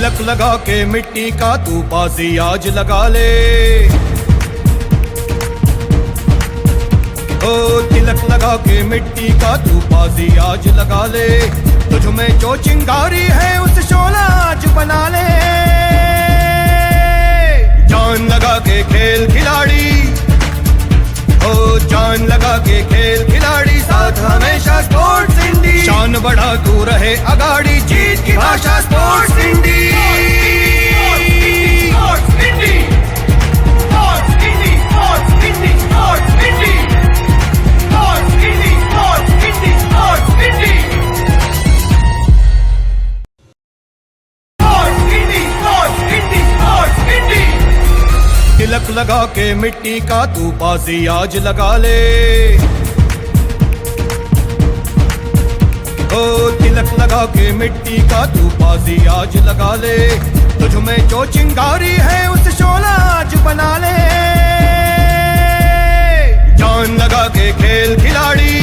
तिलक लगा के मिट्टी का तू बाजी आज लगा ले, ओ तिलक लगा के मिट्टी का तू बाजी आज लगा ले, तुझ में जो चिंगारी है उस शोला आज बना ले, जान लगा के खेल खिलाड़ी, ओ जान लगा के खेल खिलाड़ी, साथ हमेशा स्पोर्ट्स इंडी, शान बढ़ा तू रहे अगाड़ी, जीत की भाषा sports Indie, sports Indie, sports Indie, sports Indie, sports Indie, sports Indie, sports Indie, sports Indie, sports Indie, sports Indie, sports इंडी। तिलक लगा के मिट्टी का तू बाजी आज लगा ले, ओ तिलक लगा के मिट्टी का तू बाजी आज लगा ले, तुझ में जो चिंगारी है उस शोला आज बना ले, जान लगा के खेल खिलाड़ी,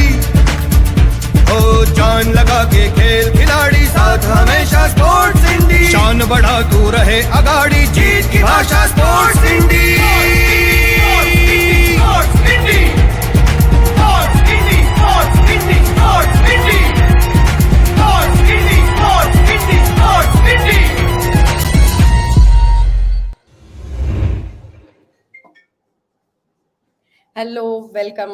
ओ जान लगा के खेल खिलाड़ी, साथ हमेशा स्पोर्ट्स इंडी, शान बढ़ा तू रहे अगाड़ी, जीत की भाषा sports Indie, sports Indie, sports Indie, sports Indie, sports Indie, sports Indie, sports Indie, sports Indie. Hello, welcome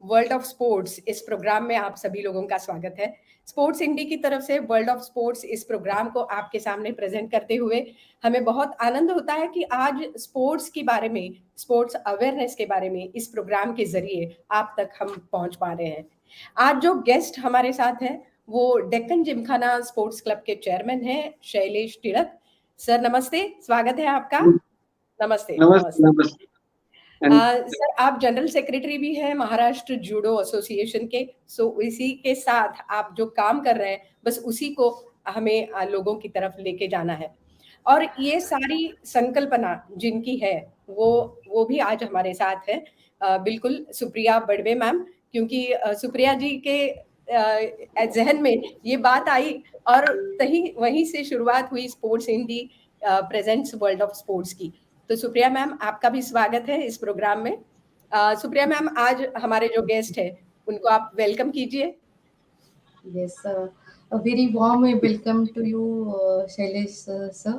world of sports. इस प्रोग्राम में आप सभी लोगों का स्वागत है। स्पोर्ट्स इंडी की तरफ से वर्ल्ड ऑफ स्पोर्ट्स इस प्रोग्राम को आपके सामने प्रेजेंट करते हुए हमें बहुत आनंद होता है कि आज स्पोर्ट्स के बारे में, स्पोर्ट्स अवेयरनेस के बारे में इस प्रोग्राम के जरिए आप तक हम पहुंच पा रहे हैं। आज जो गेस्ट हमारे साथ हैं वो डेक्कन जिमखाना स्पोर्ट्स क्लब के चेयरमैन हैं शैलेश तिलक। सर नमस्ते, स्वागत है आपका। नमस्ते। नमस्ते। सर आप जनरल सेक्रेटरी भी हैं महाराष्ट्र जूडो एसोसिएशन के, सो इसी के साथ आप जो काम कर रहे हैं बस उसी को हमें लोगों की तरफ लेके जाना है, और ये सारी संकल्पना जिनकी है वो भी आज हमारे साथ है। बिल्कुल सुप्रिया बड़वे मैम, क्योंकि सुप्रिया जी के जहन में ये बात आई और वहीं से शुरुआत हुई sports Indie presents world of sports की। तो सुप्रिया मैम आपका भी स्वागत है इस प्रोग्राम में। सुप्रिया मैम आज हमारे जो गेस्ट है उनको आप वेलकम कीजिए। Yes, a very warm welcome to you, Shailesh sir.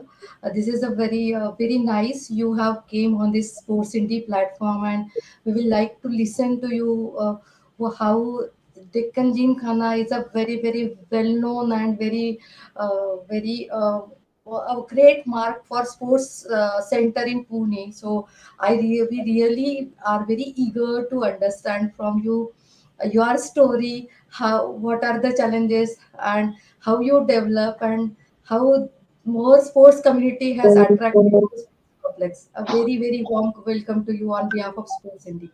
This is a very nice you have came on this Sports Indie platform, and we will like to listen to you how Deccon Gymkhana is a very well known and very a great mark for sports center in Pune. So we really are very eager to understand from you your story, what are the challenges and how you develop and how more sports community has attracted to this complex. A very warm welcome to you on behalf of Sports Indie.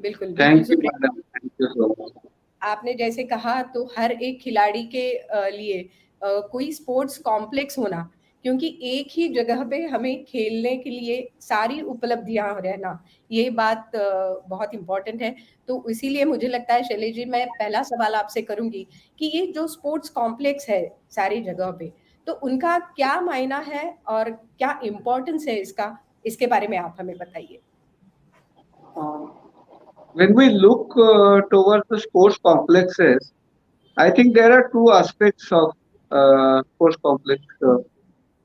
बिल्कुल। Thank you madam, thank you so much. आपने जैसे कहा तो हर एक खिलाड़ी के लिए कोई स्पोर्ट्स कॉम्प्लेक्स होना, क्योंकि एक ही जगह पे हमें खेलने के लिए सारी उपलब्धियां रहना, ये बात बहुत इम्पोर्टेंट है। तो इसीलिए मुझे लगता है शैलेश जी, मैं पहला सवाल आपसे करूंगी कि ये जो स्पोर्ट्स कॉम्प्लेक्स है सारी जगह पे, तो उनका क्या मायना है और क्या इम्पोर्टेंस है इसके बारे में आप हमें बताइए। When we look towards the sports complexes, I think there are two aspects of sports complex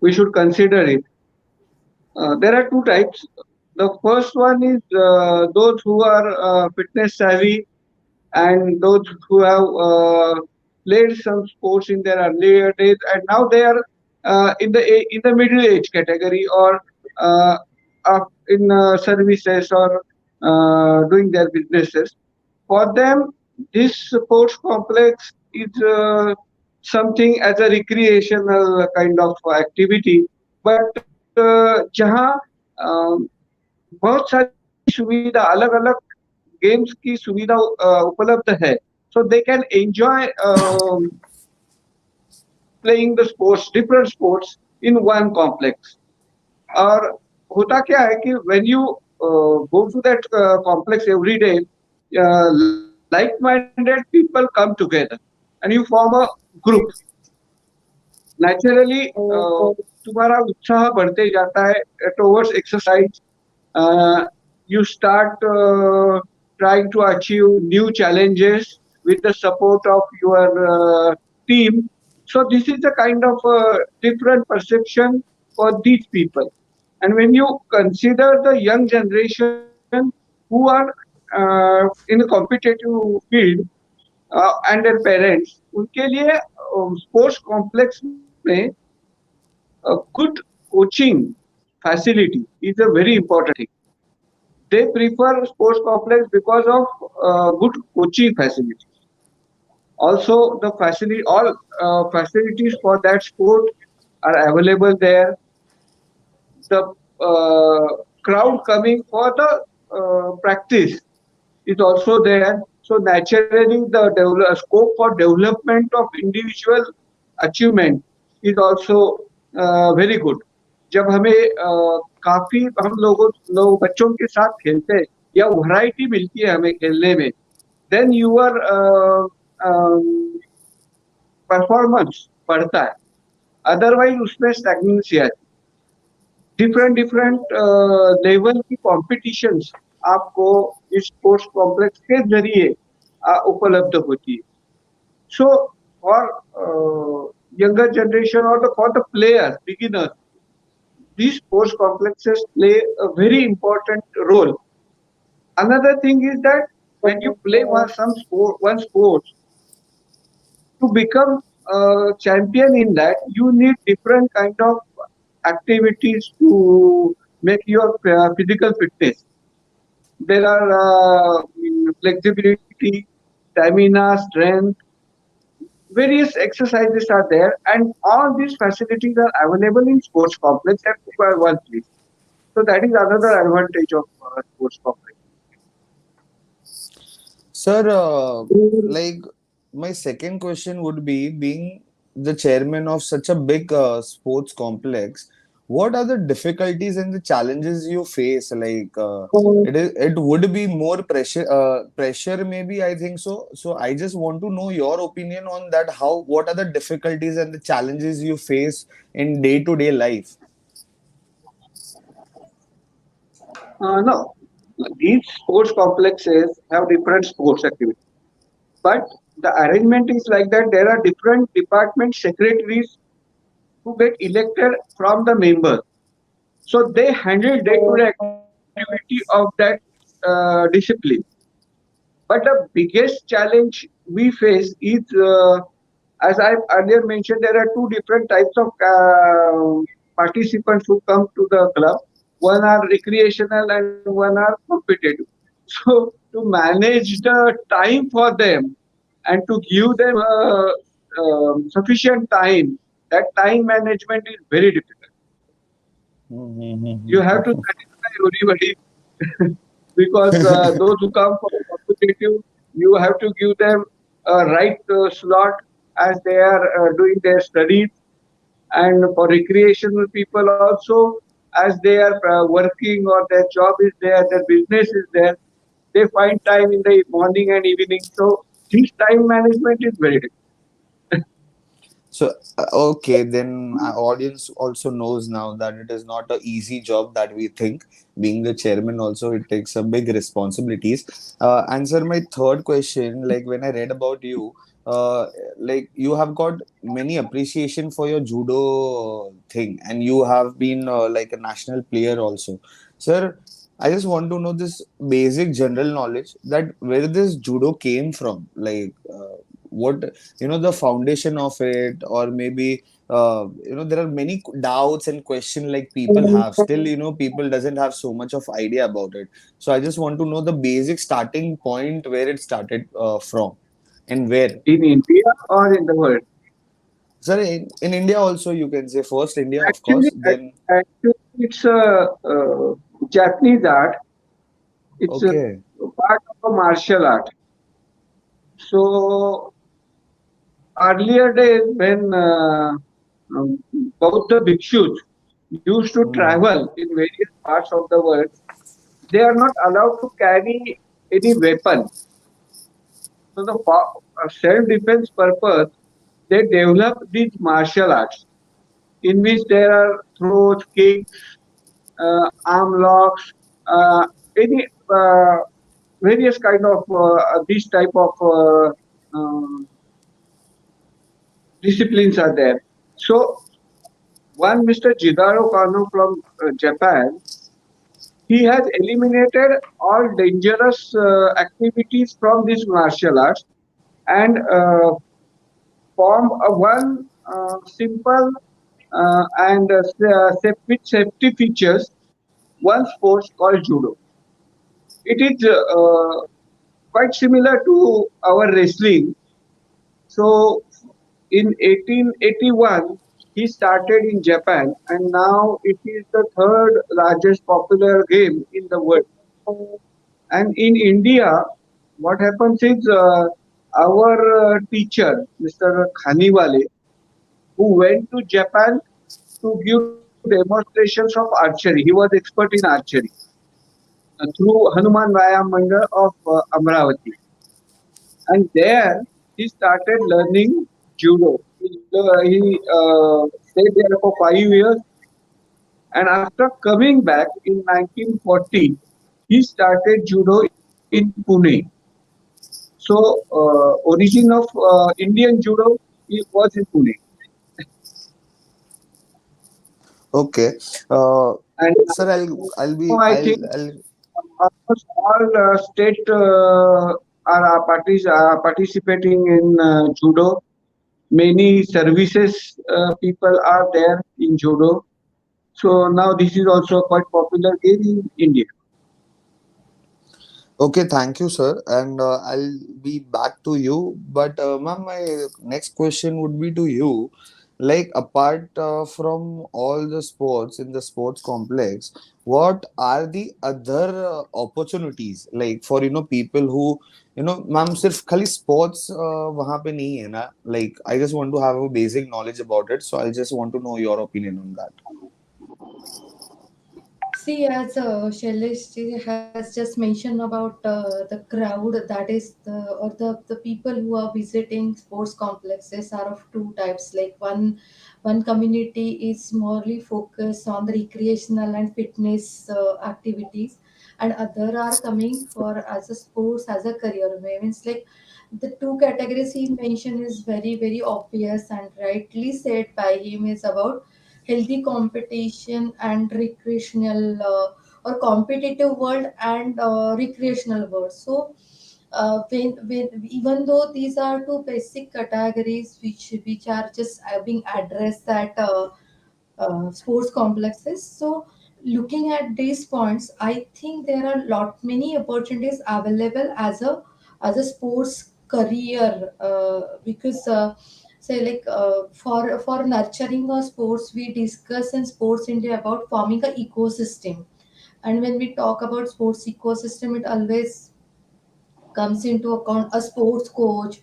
we should consider it. There are two types. The first one is those who are fitness savvy and those who have played some sports in their earlier days, and now they are in the middle age category, or in services, or doing their businesses. For them, this sports complex is something as a recreational kind of activity, but जहाँ बहुत सारी सुविधा, अलग अलग games की सुविधा उपलब्ध है, so they can enjoy playing the sports, different sports in one complex. और होता क्या है कि when you go to that complex every day, like-minded people come together and you form a group. naturally तुम्हारा उत्साह बढ़ते जाता है towards exercise. You start trying to achieve new challenges with the support of your team. So this is a kind of different perception for these people. And when you consider the young generation who are in a competitive field and their parents, उनके लिए sports complex में good coaching facility is a very important thing. They prefer sports complex because of good coaching facilities. Also, the facility, all facilities for that sport are available there. The crowd coming for the practice is also there. So naturally, the scope for development of individual achievement is also very good. जब हमें काफी हम लोग बच्चों के साथ खेलते हैं या वैरायटी मिलती है हमें खेलने में, then your परफॉर्मेंस बढ़ता है. अदरवाइज उसमें स्टैग्नेंसी आती है. डिफरेंट लेवल की कॉम्पिटिशन्स आपको इस स्पोर्ट्स कॉम्प्लेक्स के जरिए उपलब्ध होती है. So for younger generation or for the players, beginners, these sports complexes play a very important role. Another thing is that when you play one sport, to become a champion in that, you need different kind of activities to make your physical fitness. There are flexibility, stamina, strength, various exercises are there, and all these facilities are available in sports complex at one place. So that is another advantage of sports complex. Sir, like my second question would be, being the chairman of such a big sports complex, what are the difficulties and the challenges you face? Like it would be more pressure maybe, I think so. So I just want to know your opinion on that. What are the difficulties and the challenges you face in day-to-day life? No, these sports complexes have different sports activities, but the arrangement is like that. There are different department secretaries who get elected from the members. So they handle day-to-day activity of that discipline. But the biggest challenge we face is, as I earlier mentioned, there are two different types of participants who come to the club. One are recreational and one are competitive. So to manage the time for them and to give them sufficient time, that time management is very difficult. You have to satisfy everybody because those who come for competitive, you have to give them a right slot as they are doing their studies, and for recreational people also, as they are working or their job is there, their business is there, they find time in the morning and evening. So this time management is very difficult. So, okay, then our audience also knows now that it is not an easy job that we think. Being the chairman also, it takes a big responsibilities. And sir, my third question, like when I read about you, like you have got many appreciation for your judo thing, and you have been like a national player also. Sir, I just want to know this basic general knowledge that where this judo came from, like what the foundation of it, or maybe there are many doubts and questions like people have still, people doesn't have so much of idea about it. So I just want to know the basic starting point where it started from and where. In India or in the world? Sir, in India also, you can say first India, of Actually, course, then it's a Japanese art. It's okay. a part of a martial art. So earlier days when both the bhikshus used to travel in various parts of the world, they are not allowed to carry any weapon. So the self-defense purpose, they develop these martial arts. in which there are throws, kicks, arm locks, any various kind of these type of um, disciplines are there. So one Mr. Jigaro Kano from Japan, he has eliminated all dangerous activities from this martial arts and form a one simple with safety features, one sport called judo. It is quite similar to our wrestling. So in 1881, he started in Japan, and now it is the third largest popular game in the world. And in India, what happens is our teacher, Mr. Khaniwale, who went to Japan to give demonstrations of archery. He was expert in archery through Hanuman Vyam Mandal of Amravati. And there he started learning judo. He stayed there for 5 years, and after coming back in 1940, he started judo in Pune. So, origin of Indian judo was in Pune, Okay. Uh, and Sir, now I think I'll almost all state are participating in judo. Many services people are there in judo. So now this is also a quite popular game in India. Okay, thank you, sir. And I'll be back to you. But, ma'am, my next question would be to you. Like, apart from all the sports in the sports complex, what are the other opportunities like for people who ma'am सिर्फ खाली sports वहाँ पे नहीं है ना, like I just want to have a basic knowledge about it, so I just want to know your opinion on that. See, as Shailesh ji has just mentioned about the crowd, that is the people who are visiting sports complexes are of two types. Like one community is morely focused on the recreational and fitness activities, and other are coming for as a sports as a career. Means like the two categories he mentioned is very obvious and rightly said by him is about healthy competition and recreational or competitive world and recreational world. So when even though these are two basic categories which are just being addressed at sports complexes, so looking at these points, I think there are lot many opportunities available as a sports career because say like for nurturing a sports, we discuss in sports india about forming a ecosystem. And when we talk about sports ecosystem, it always comes into account a sports coach,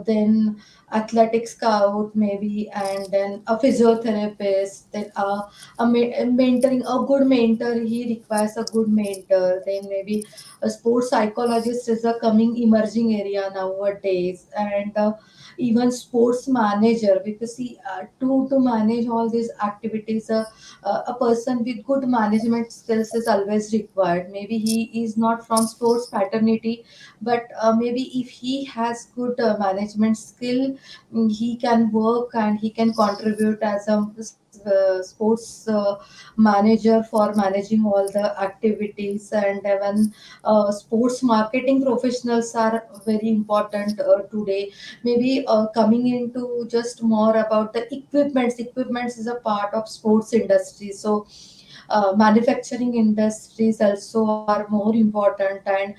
then athletic scout maybe, and then a physiotherapist, then a mentoring, a good mentor, he requires a good mentor, then maybe a sports psychologist is a coming emerging area nowadays, and even sports manager, because see to manage all these activities, a person with good management skills is always required. Maybe he is not from sports paternity, but maybe if he has good management skill, he can work and he can contribute as a sports manager for managing all the activities. And even sports marketing professionals are very important today. Maybe coming into just more about the equipments is a part of sports industry. So manufacturing industries also are more important, and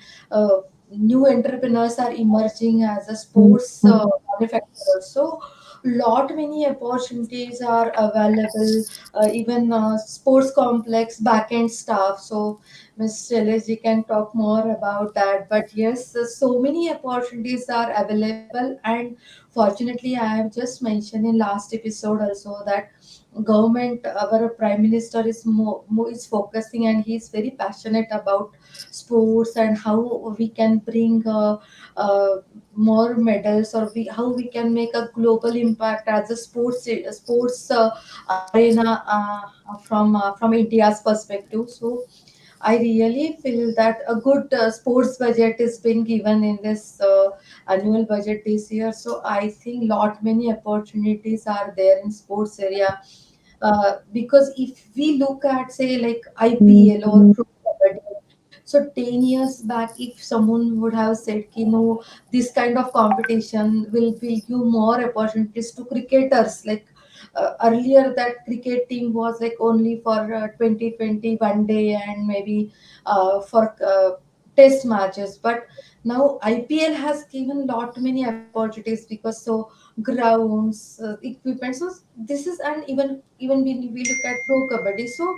new entrepreneurs are emerging as a sports manufacturer. So lot many opportunities are available, even sports complex backend staff. So Ms. Shailesh, you can talk more about that. But yes, so many opportunities are available, and fortunately, I have just mentioned in last episode also that government, our prime minister is more is focusing, and he is very passionate about sports and how we can bring more medals, or how we can make a global impact as a sports arena from India's perspective. So I really feel that a good sports budget is being given in this annual budget this year. So I think lot many opportunities are there in sports area, because if we look at, say, like IPL or Pro Kabaddi, so 10 years back, if someone would have said, you know, this kind of competition will give more opportunities to cricketers, like earlier that cricket team was like only for 2020 one day, and maybe for test matches. But now IPL has given lot many opportunities, because so grounds, equipment. So this is, and even when we look at Pro Kabaddi, so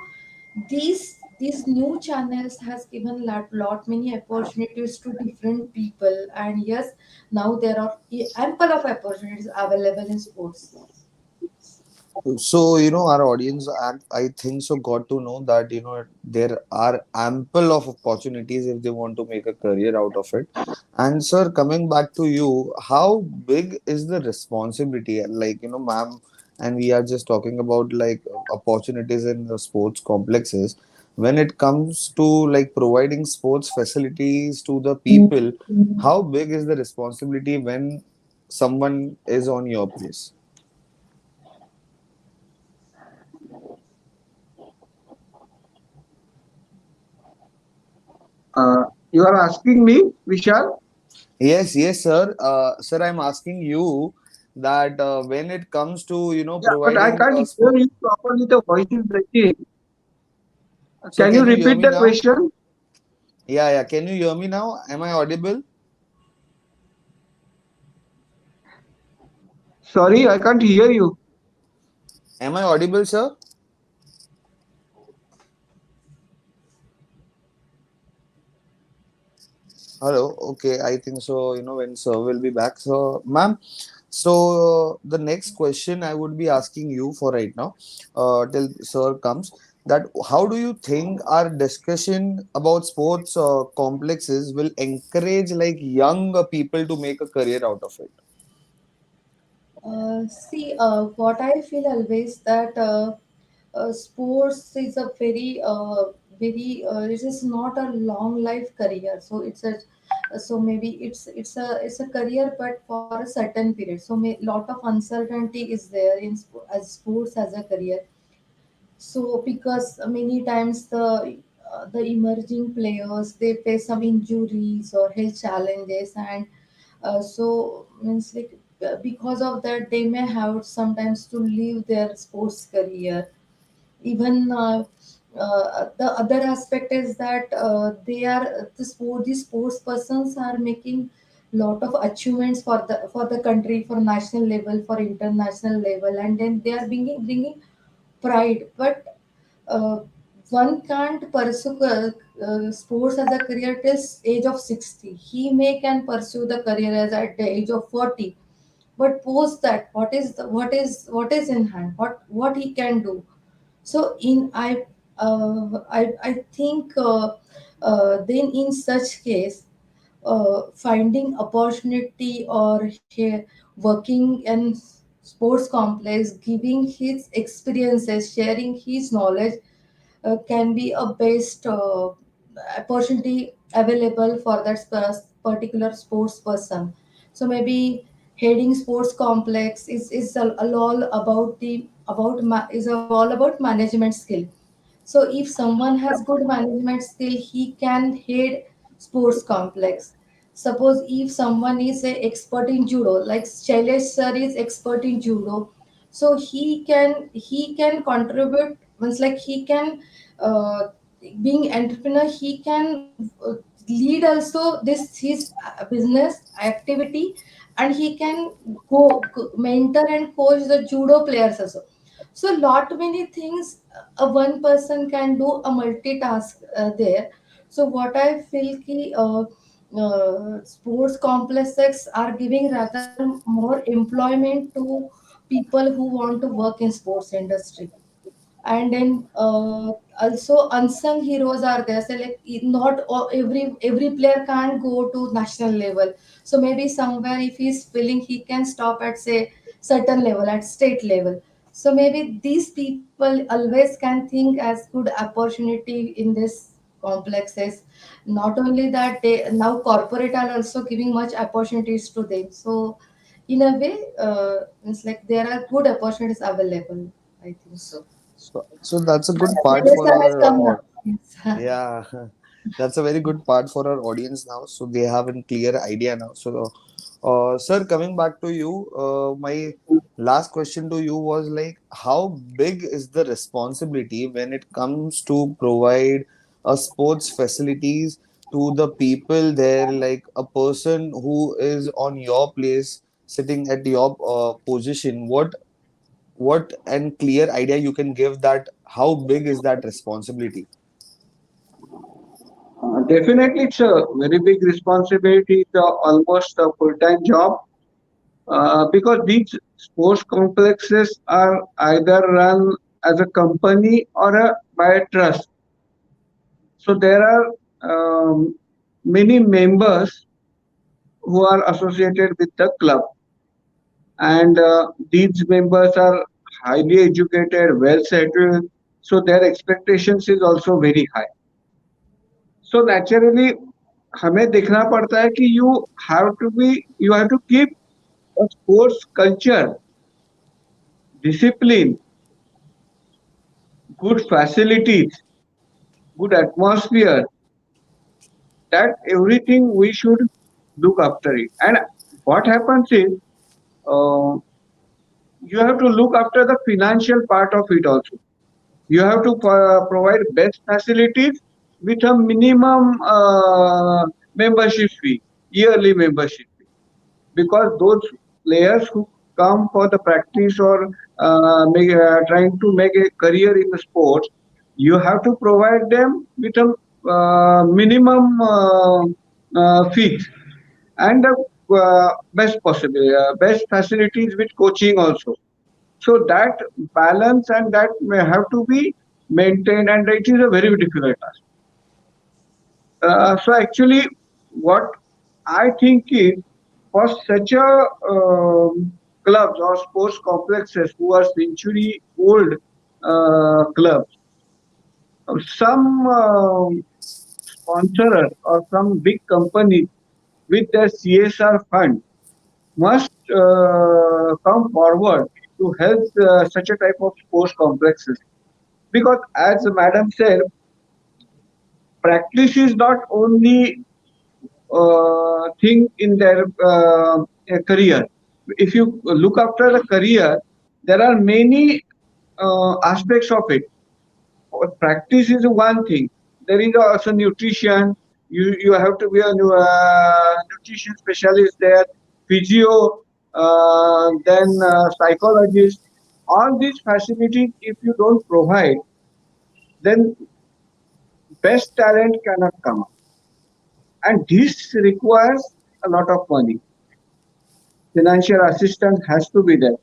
these new channels has given lot many opportunities to different people. And yes, now there are ample of opportunities available in sports. So, our audience, I think so, got to know that, there are ample of opportunities if they want to make a career out of it. And, sir, coming back to you, how big is the responsibility? Like, ma'am, and we are just talking about like opportunities in the sports complexes. When it comes to like providing sports facilities to the people, how big is the responsibility when someone is on your place? You are asking me, Vishal? Yes, yes, sir. Sir, I'm asking you that when it comes to, Yeah, but I providing can't a hear sport. you properly. The voice is breaking. So Can you can you hear repeat me the now? question? Yeah, yeah. Can you hear me now? Am I audible? Sorry, I can't hear you. Am I audible, sir? Hello. Okay, I think so. When sir will be back. So, ma'am, so the next question I would be asking you for right now, till sir comes, that how do you think our discussion about sports complexes will encourage like young people to make a career out of it? See, what I feel always that sports is a very it is not a long life career. So it's a so maybe it's a career, but for a certain period. So lot of uncertainty is there in as sports as a career. So because many times the emerging players, they face some injuries or health challenges, and so means like because of that they may have sometimes to leave their sports career. Even the other aspect is that they are these sports persons are making lot of achievements for the country, for national level, for international level, and then they are bringing pride. But uh, one can't pursue sports as a career till age of 60. He may can pursue the career as at the age of 40, but post that, what is in hand, what he can do. So in I think then in such case, finding opportunity or working in sports complex, giving his experiences, sharing his knowledge, can be a best opportunity available for that particular sports person. So maybe heading sports complex all about is all about management skill. So if someone has good management skill, he can head sports complex. Suppose if someone is a expert in judo, like Shailesh sir is expert in judo, so he can contribute. Means like he can, uh, being entrepreneur, he can lead also this his business activity, and he can mentor and coach the judo players also. So lot many things one person can do a multitask there. So what I feel ki sports complexes are giving rather more employment to people who want to work in sports industry. And then also unsung heroes are there. So like not every player can't go to national level. So maybe somewhere if he's feeling, he can stop at say certain level, at state level. So maybe these people always can think as good opportunity in this complexes. Not only that, they now corporate are also giving much opportunities to them. So in a way, it's like there are good opportunities available, I think so. So that's a good part Shailesh for sir has our come now. Yes. yeah, that's a very good part for our audience now. So they have a clear idea now. So, sir, coming back to you, my last question to you was like, how big is the responsibility when it comes to provide a sports facilities to the people there, like a person who is on your place, sitting at your position? What and clear idea you can give that how big is that responsibility? Definitely, it's a very big responsibility. It's almost a full-time job because these sports complexes are either run as a company or by a trust. So there are many members who are associated with the club, and these members are highly educated, well settled. So their expectations is also very high. So naturally, हमें देखना पड़ता है कि you have to keep a sports culture, discipline, good facilities, good atmosphere. That everything we should look after it. And what happens is uh, you have to look after the financial part of it also. You have to provide best facilities with a minimum membership fee, yearly membership fee. Because those players who come for the practice or trying to make a career in the sports, you have to provide them with a minimum fees and the best facilities with coaching also. So that balance and that may have to be maintained, and it is a very difficult task. So actually, what I think is for such a clubs or sports complexes who are century old clubs, some sponsorer or some big company with their CSR fund must come forward to help such a type of sports complexes. Because as Madam said, practice is not only thing in their career. If you look after the career, there are many aspects of it. Practice is one thing. There is also nutrition. You have to be a nutrition specialist there, physio, then psychologist. All these facilities, if you don't provide, then best talent cannot come up. And this requires a lot of money. Financial assistance has to be there.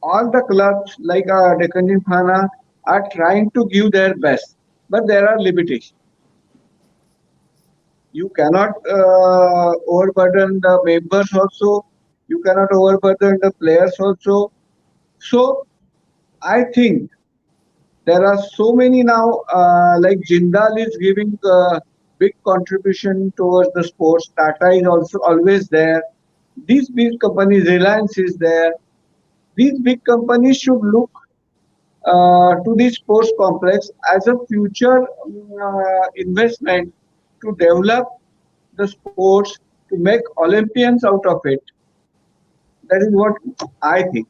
All the clubs like Deccon Gymkhana are trying to give their best, but there are limitations. You cannot overburden the members also. You cannot overburden the players also. So I think there are so many now, like Jindal is giving big contribution towards the sports. Tata is also always there. These big companies, Reliance is there. These big companies should look to the sports complex as a future investment to develop the sports, to make Olympians out of it. That is what I think.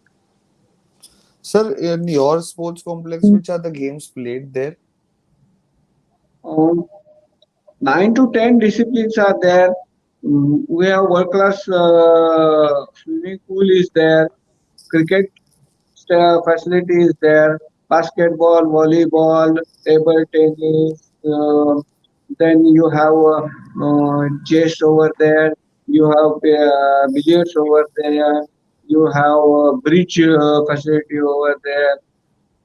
Sir, in your sports complex, which are the games played there? Um, 9 to 10 disciplines are there. We have world class swimming pool is there, cricket facility is there, basketball, volleyball, table tennis. Then you have chess over there. You have billiards over there. You have a bridge facility over there.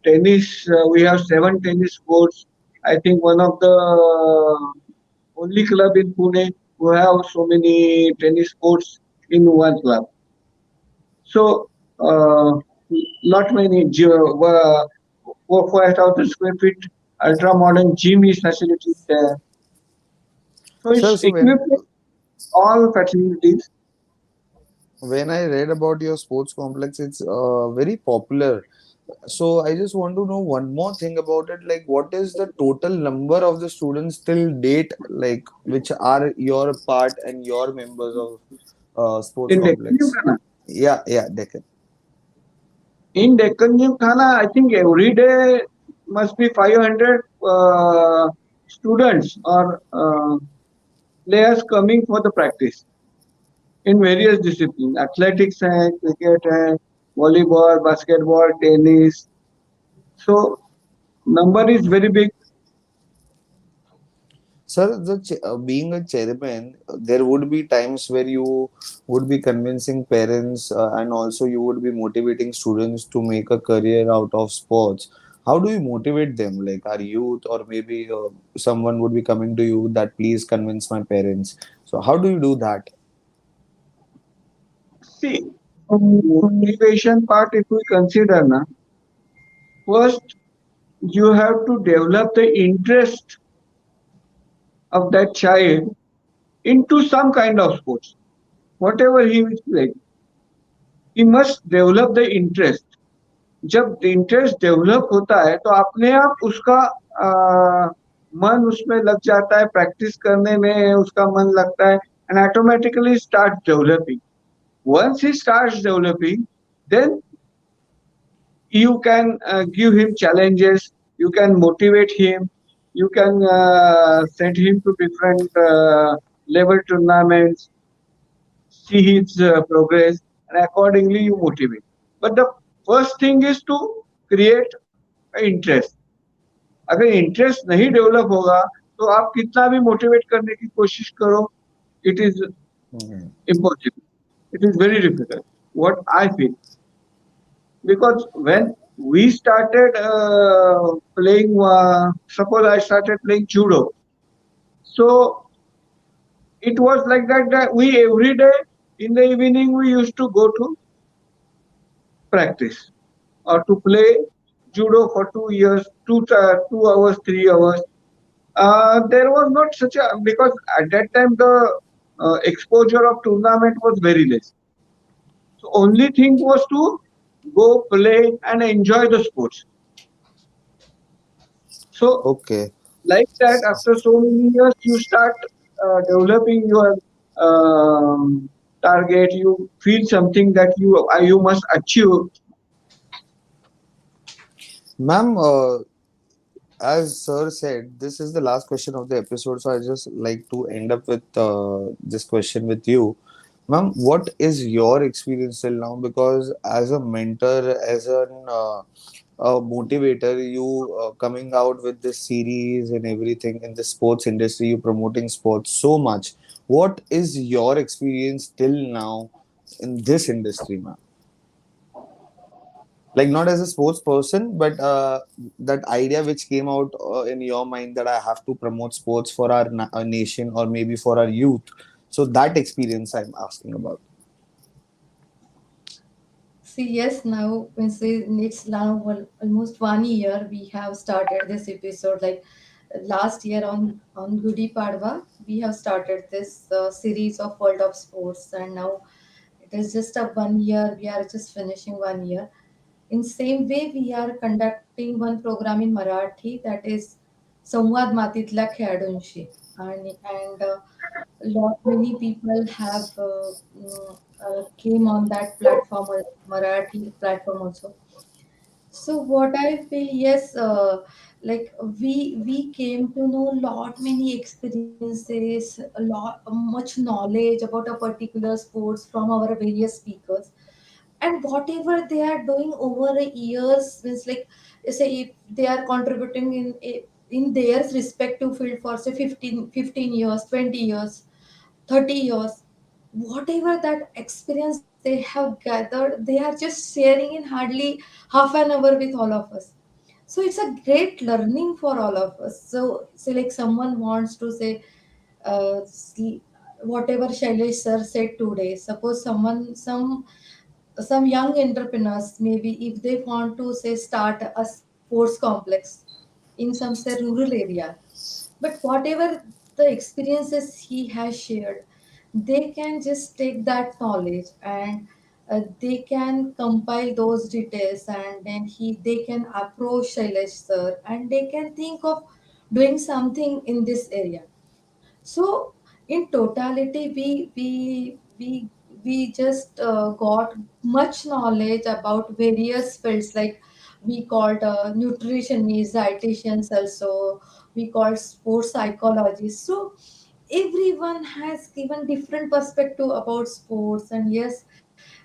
Tennis, we have 7 tennis courts. I think one of the only club in Pune who have so many tennis courts in one club. So, not many 5,000 square feet ultra modern gym is facility there. So Sir, it's so equipped with all facilities. when I read about your sports complex, it's very popular. So I just want to know one more thing about it. Like, what is the total number of the students till date, like, which are your part and your members of sports In Deccan complex? Gymkhana. Yeah, yeah, Deccan. In Deccan Gymkhana, I think every day must be 500 students or players coming for the practice in various disciplines, athletics and cricket and volleyball, basketball, tennis. So number is very big. Sir, being a chairman, there would be times where you would be convincing parents and also you would be motivating students to make a career out of sports. How do you motivate them? Like our youth, or maybe someone would be coming to you that please convince my parents. So, how do you do that? See, motivation part if we consider now, first you have to develop the interest of that child into some kind of sports, whatever he is playing. He must develop the interest. जब interest develop होता है तो अपने आप उसका मन उसमें लग जाता है प्रैक्टिस करने में उसका मन लगता है and automatically start developing once he starts developing then you can give him challenges, you can motivate him, you can send him to different level tournaments, see his progress, and accordingly you motivate. But the first thing is to create interest. अगर interest नहीं develop होगा तो आप कितना भी motivate करने की कोशिश करो it is Mhm. Impossible it is very difficult what I feel because when we started playing, suppose I started playing judo, so it was like that we every day in the evening we used to go to practice or to play judo for 2 years, 2 hours, 3 hours. There was not such a because at that time the exposure of tournament was very less. So only thing was to go play and enjoy the sports. So Okay. like that after so many years you start developing your target you feel something that you must achieve. Ma'am, as sir said, this is the last question of the episode, so I just like to end up with this question with you. Ma'am, what is your experience till now? Because as a mentor, as a motivator, you coming out with this series and everything in the sports industry, you promoting sports so much. What is your experience till now in this industry, ma'am? Like not as a sports person, but that idea which came out in your mind that I have to promote sports for our nation or maybe for our youth. So that experience I'm asking about. See, yes, now it's now almost 1 year we have started this episode. Like last year on Gudi Padwa, we have started this series of World of Sports, and now it is just a 1 year. We are just finishing 1 year. In same way, we are conducting one program in Marathi that is संवाद मातीतल्या खेळाडूंशी and lot many people have came on that platform, Marathi platform also. So what I feel, yes, like we came to know lot many experiences, a lot much knowledge about a particular sports from our various speakers, and whatever they are doing over the years means like say if they are contributing in their respective field for say 15 years, 20 years, 30 years, whatever that experience they they have gathered, they are just sharing in hardly half an hour with all of us. So it's a great learning for all of us. So say like someone wants to say, see, whatever Shailesh sir said today. Suppose some young entrepreneurs, maybe if they want to say start a sports complex in some say rural area, but whatever the experiences he has shared, they can just take that knowledge and they can compile those details, and then they can approach Shailesh sir and they can think of doing something in this area. So in totality, we just got much knowledge about various fields, like we called nutritionists, dietitians also, we called sports psychologists. So everyone has given different perspective about sports. And yes,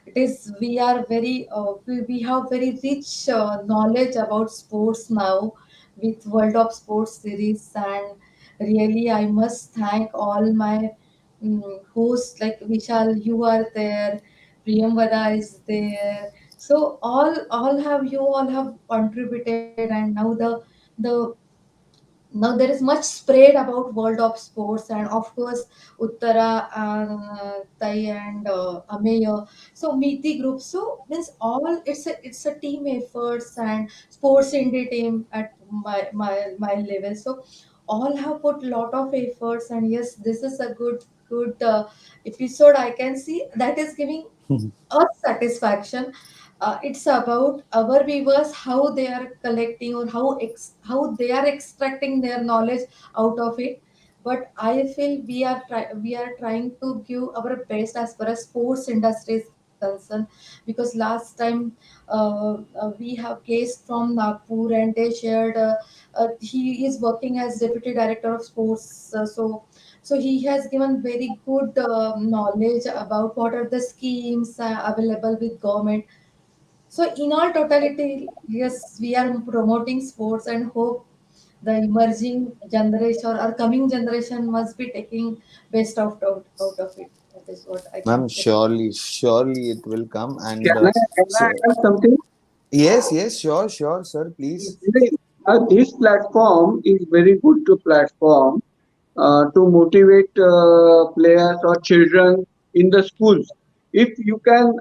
it is, we are very we have very rich knowledge about sports now with World of Sports series. And really, I must thank all my hosts, like Vishal, you are there, Priyamvada is there. So all have contributed, and the now there is much spread about World of Sports. And of course Uttara, Tai and Ameya, so Miti group. So means all, it's a team efforts, and sports indie team at my level. So all have put lot of efforts. And yes, this is a good episode. I can see that is giving us satisfaction. It's about our viewers, how they are collecting, or how they are extracting their knowledge out of it. But I feel we are trying to give our best as far as sports industry is concerned, because last time we have guests from Nagpur, and they shared. He is working as deputy director of sports, so he has given very good knowledge about what are the schemes available with government. So in all totality, yes, we are promoting sports and hope the emerging generation or coming generation must be taking best out of it. That is what I can Ma'am, say. surely it will come. And Can I so, add something? yes, sure, sir, please. This platform is very good to platform to motivate players or children in the schools. If you can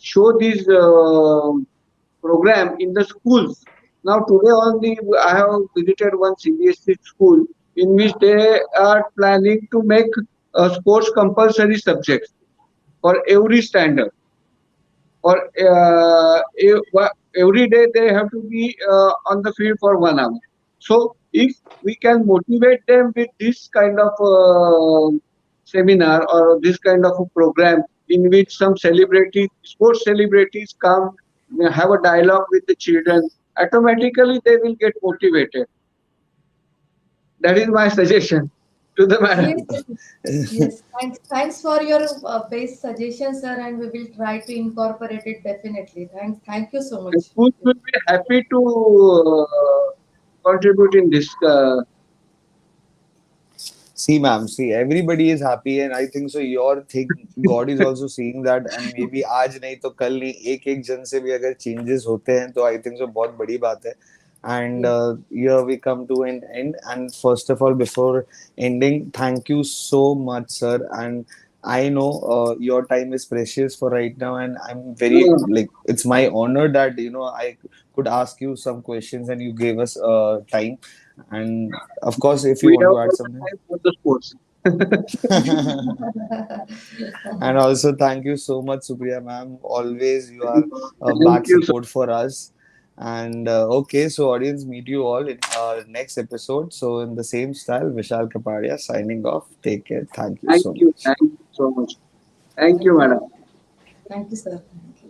show this program in the schools. Now today only I have visited one CBSE school in which they are planning to make sports compulsory subjects for every standard. Or every day they have to be on the field for 1 hour. So if we can motivate them with this kind of seminar or this kind of a program in which some celebrities, sports celebrities come, have a dialogue with the children, automatically they will get motivated. That is my suggestion to the Yes, madam. yes, yes. Thanks for your best suggestions, sir, and we will try to incorporate it definitely. Thank you so The much. schools will be happy to contribute in this. See, ma'am, see, everybody is happy, and I think so. Your thing, God is also seeing that, and maybe आज नहीं तो कल नहीं एक जन से भी अगर changes होते हैं तो I think so बहुत बड़ी बात है. And Yes. here we come to an end. And first of all, before ending, thank you so much, sir. And I know your time is precious for right now, and I'm very Uh, like it's my honor that I could ask you some questions and you gave us time. And of course, if you we want have to add all the something. time for the sports. And also, thank you so much, Supriya ma'am. Always, you are a Thank back you so support for us. And okay, so audience, meet you all in our next episode. So, in the same style, Vishal Kapadia signing off. Take care. Thank you Thank so you. much. Thank you so much. Thank you, madam. Thank you, sir.